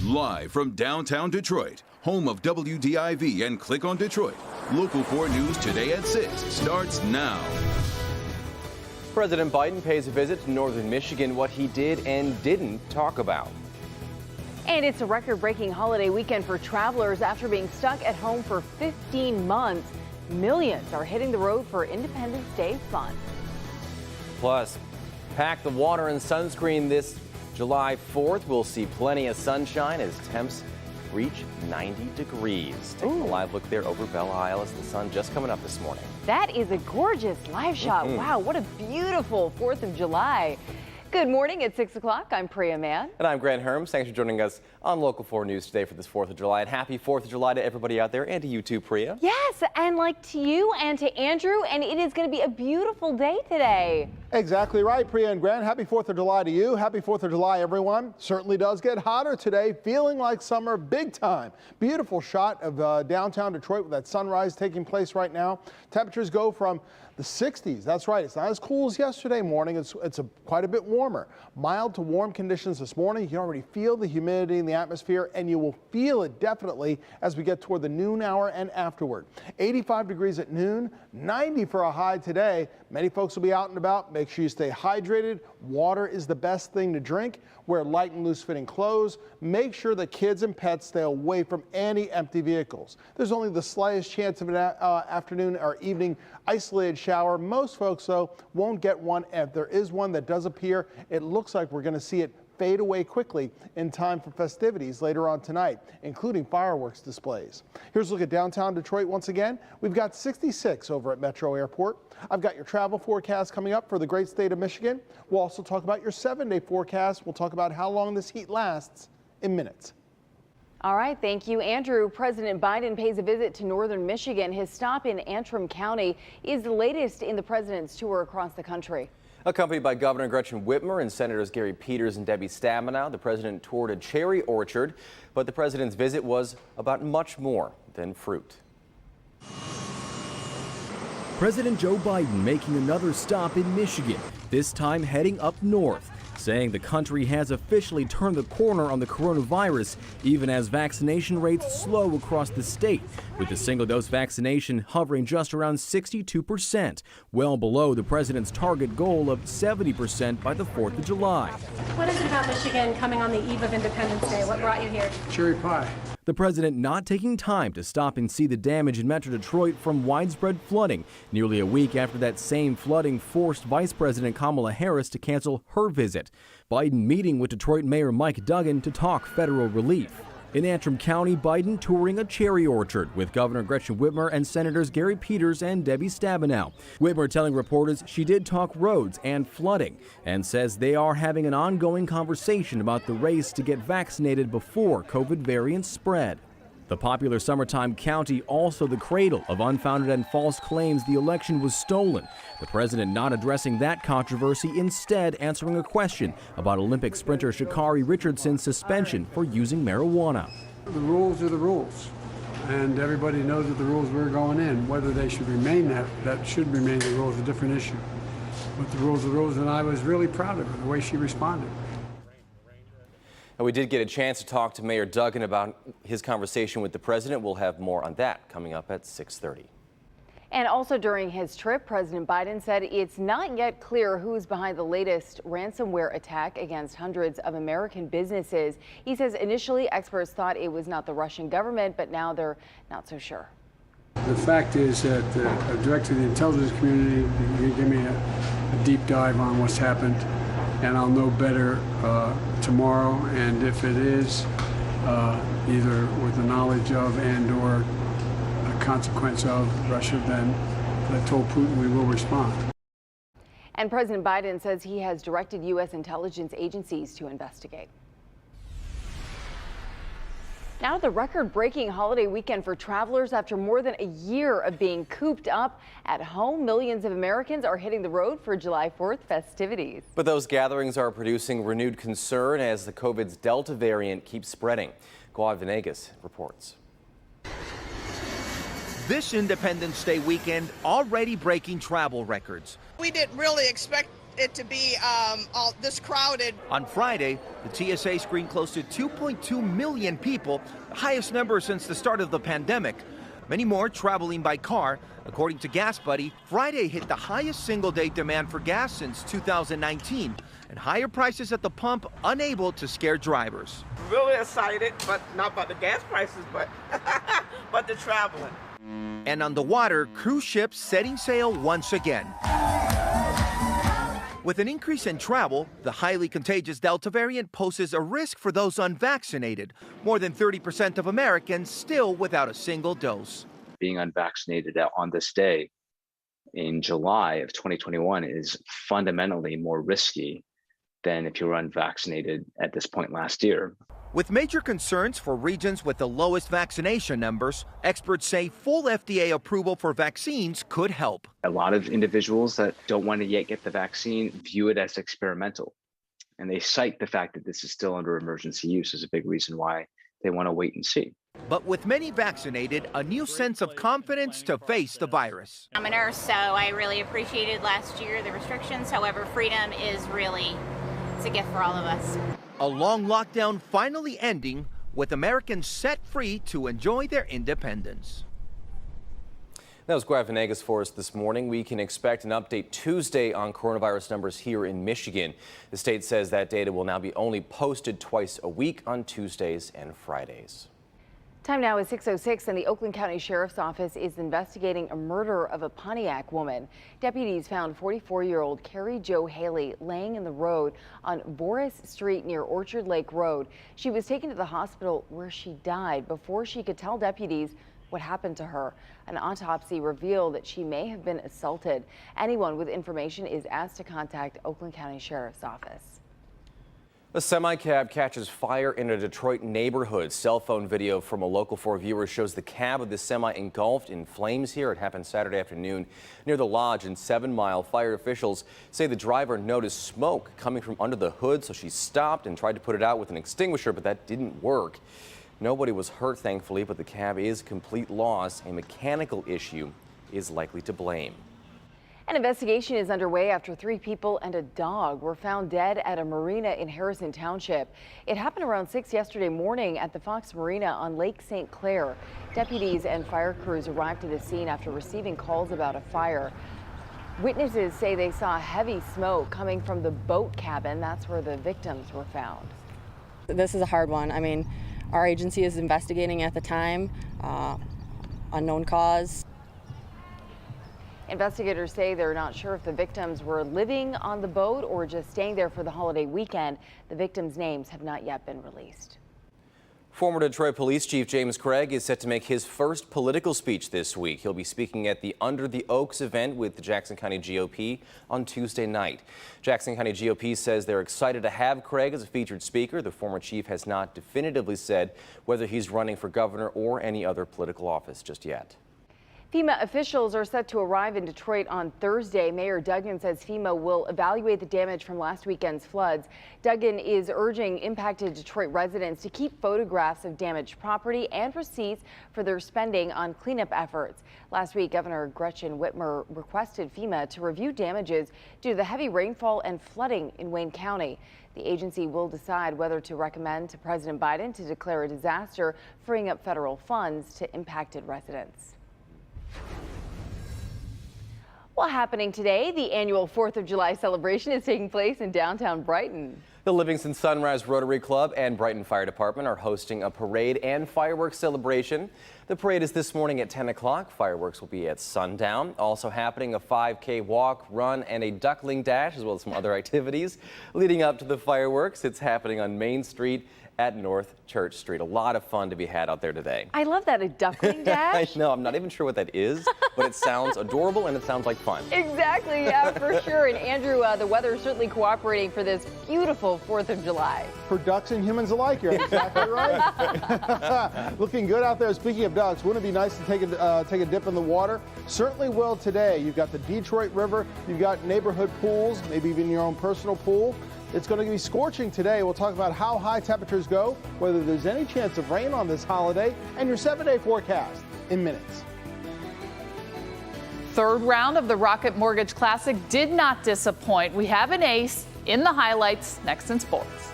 Live from downtown Detroit, home of WDIV and Click on Detroit, Local 4 News today at 6 starts now. President Biden pays a visit to northern Michigan, what he did and didn't talk about. And it's a record-breaking holiday weekend for travelers after being stuck at home for 15 months. Millions are hitting the road for Independence Day fun. Plus, pack the water and sunscreen this July 4th. We'll see plenty of sunshine as temps reach 90 degrees. Taking a live look there over Belle Isle as the sun just coming up this morning. That is a gorgeous live shot. Wow, what a beautiful 4th of July. Good morning at 6 o'clock. I'm Priya Mann. And I'm Grant Herms. Thanks for joining us on Local 4 News today for this 4th of July. And happy 4th of July to everybody out there and to you too, Priya. Yes, and like to you and to Andrew. And it is going to be a beautiful day today. Exactly right, Priya and Grant. Happy 4th of July to you. Happy 4th of July, everyone. Certainly does get hotter today. Feeling like summer big time. Beautiful shot of downtown Detroit with that sunrise taking place right now. Temperatures go from the 60s. That's right. It's not as cool as yesterday morning. It's quite a bit warmer. Mild to warm conditions this morning. You can already feel the humidity in the atmosphere, and you will feel it definitely as we get toward the noon hour and afterward. 85 degrees at noon, 90 for a high today. Many folks will be out and about. Make sure you stay hydrated. Water is the best thing to drink. Wear light and loose fitting clothes. Make sure that kids and pets stay away from any empty vehicles. There's only the slightest chance of an afternoon or evening isolated shower. Most folks, though, won't get one. If there is one that does appear, it looks like we're going to see it fade away quickly in time for festivities later on tonight, including fireworks displays. Here's a look at downtown Detroit once again. We've got 66 over at Metro Airport. I've got your travel forecast coming up for the great state of Michigan. We'll also talk about your 7-day forecast. We'll talk about how long this heat lasts in minutes. All right, thank you, Andrew. President Biden pays a visit to northern Michigan. His stop in Antrim County is the latest in the president's tour across the country. Accompanied by Governor Gretchen Whitmer and Senators Gary Peters and Debbie Stabenow, the president toured a cherry orchard, but the president's visit was about much more than fruit. President Joe Biden making another stop in Michigan, this time heading up north, saying the country has officially turned the corner on the coronavirus, even as vaccination rates slow across the state, with the single-dose vaccination hovering just around 62%, well below the president's target goal of 70% by the 4th of July. What is it about Michigan coming on the eve of Independence Day? What brought you here? Cherry pie. The president not taking time to stop and see the damage in Metro Detroit from widespread flooding, nearly a week after that same flooding forced Vice President Kamala Harris to cancel her visit. Biden meeting with Detroit Mayor Mike Duggan to talk federal relief. In Antrim County, Biden touring a cherry orchard with Governor Gretchen Whitmer and Senators Gary Peters and Debbie Stabenow. Whitmer telling reporters she did talk roads and flooding and says they are having an ongoing conversation about the race to get vaccinated before COVID variants spread. The popular summertime county also the cradle of unfounded and false claims the election was stolen. The president not addressing that controversy, instead answering a question about Olympic sprinter Sha'Carri Richardson's suspension for using marijuana. The rules are the rules, and everybody knows that the rules were going in. Whether they should remain that should remain the rules, a different issue. But the rules are the rules, and I was really proud of her, the way she responded. And we did get a chance to talk to Mayor Duggan about his conversation with the president. We'll have more on that coming up at 6:30. And also during his trip, President Biden said it's not yet clear who's behind the latest ransomware attack against hundreds of American businesses. He says initially experts thought it was not the Russian government, but now they're not so sure. The fact is that a director of the intelligence community gave me a deep dive on what's happened, and I'll know better tomorrow. And if it is either with the knowledge of and or a consequence of Russia, then I told Putin we will respond. And President Biden says he has directed U.S. intelligence agencies to investigate. Now the record-breaking holiday weekend for travelers. After more than a year of being cooped up at home, millions of Americans are hitting the road for July 4th festivities. But those gatherings are producing renewed concern as the COVID's Delta variant keeps spreading. Guad Venegas reports. This Independence Day weekend already breaking travel records. We didn't really expect it to be all this crowded. On Friday, the TSA screened close to 2.2 million people, the highest number since the start of the pandemic. Many more traveling by car. According to Gas Buddy, Friday hit the highest single-day demand for gas since 2019, and higher prices at the pump unable to scare drivers. Really excited, but not about the gas prices, but but the traveling. And on the water, cruise ships setting sail once again. With an increase in travel, the highly contagious Delta variant poses a risk for those unvaccinated. More than 30% of Americans still without a single dose. Being unvaccinated on this day in July of 2021 is fundamentally more risky than if you were unvaccinated at this point last year. With major concerns for regions with the lowest vaccination numbers, experts say full FDA approval for vaccines could help. A lot of individuals that don't want to yet get the vaccine view it as experimental. And they cite the fact that this is still under emergency use as a big reason why they want to wait and see. But with many vaccinated, a new sense of confidence to face the virus. I'm a nurse, so I really appreciated last year the restrictions. However, freedom is really, it's a gift for all of us. A long lockdown finally ending, with Americans set free to enjoy their independence. That was Guy Venegas for us this morning. We can expect an update Tuesday on coronavirus numbers here in Michigan. The state says that data will now be only posted twice a week on Tuesdays and Fridays. Time now is 6:06, and the Oakland County Sheriff's Office is investigating a murder of a Pontiac woman. Deputies found 44-year-old Carrie Jo Haley laying in the road on Boris Street near Orchard Lake Road. She was taken to the hospital where she died before she could tell deputies what happened to her. An autopsy revealed that she may have been assaulted. Anyone with information is asked to contact Oakland County Sheriff's Office. A semi-cab catches fire in a Detroit neighborhood. Cell phone video from a Local 4 viewer shows the cab of the semi engulfed in flames here. It happened Saturday afternoon near the Lodge in 7 Mile. Fire officials say the driver noticed smoke coming from under the hood, so she stopped and tried to put it out with an extinguisher, but that didn't work. Nobody was hurt, thankfully, but the cab is complete loss. A mechanical issue is likely to blame. An investigation is underway after 3 people and a dog were found dead at a marina in Harrison Township. It happened around 6 yesterday morning at the Fox Marina on Lake St. Clair. Deputies and fire crews arrived to the scene after receiving calls about a fire. Witnesses say they saw heavy smoke coming from the boat cabin. That's where the victims were found. This is a hard one. I mean, our agency is investigating at the time, unknown cause. Investigators say they're not sure if the victims were living on the boat or just staying there for the holiday weekend. The victims' names have not yet been released. Former Detroit Police Chief James Craig is set to make his first political speech this week. He'll be speaking at the Under the Oaks event with the Jackson County GOP on Tuesday night. Jackson County GOP says they're excited to have Craig as a featured speaker. The former chief has not definitively said whether he's running for governor or any other political office just yet. FEMA officials are set to arrive in Detroit on Thursday. Mayor Duggan says FEMA will evaluate the damage from last weekend's floods. Duggan is urging impacted Detroit residents to keep photographs of damaged property and receipts for their spending on cleanup efforts. Last week, Governor Gretchen Whitmer requested FEMA to review damages due to the heavy rainfall and flooding in Wayne County. The agency will decide whether to recommend to President Biden to declare a disaster, freeing up federal funds to impacted residents. Well, happening today, the annual 4th of July celebration is taking place in downtown Brighton. The Livingston Sunrise Rotary Club and Brighton Fire Department are hosting a parade and fireworks celebration. The parade is this morning at 10 o'clock. Fireworks will be at sundown. Also happening, a 5K walk, run, and a duckling dash, as well as some other activities leading up to the fireworks. It's happening on Main Street at North Church Street. A lot of fun to be had out there today. I love that, a duckling dash. I know, I'm not even sure what that is, but it sounds adorable and it sounds like fun. Exactly, yeah, for sure. And Andrew, the weather is certainly cooperating for this beautiful 4th of July. For ducks and humans alike, you're exactly right. Looking good out there. Speaking of ducks, wouldn't it be nice to take a dip in the water? Certainly will today. You've got the Detroit River, you've got neighborhood pools, maybe even your own personal pool. It's going to be scorching today. We'll talk about how high temperatures go, whether there's any chance of rain on this holiday, and your 7-day forecast in minutes. third round of the Rocket Mortgage Classic did not disappoint. We have an ace in the highlights next in sports.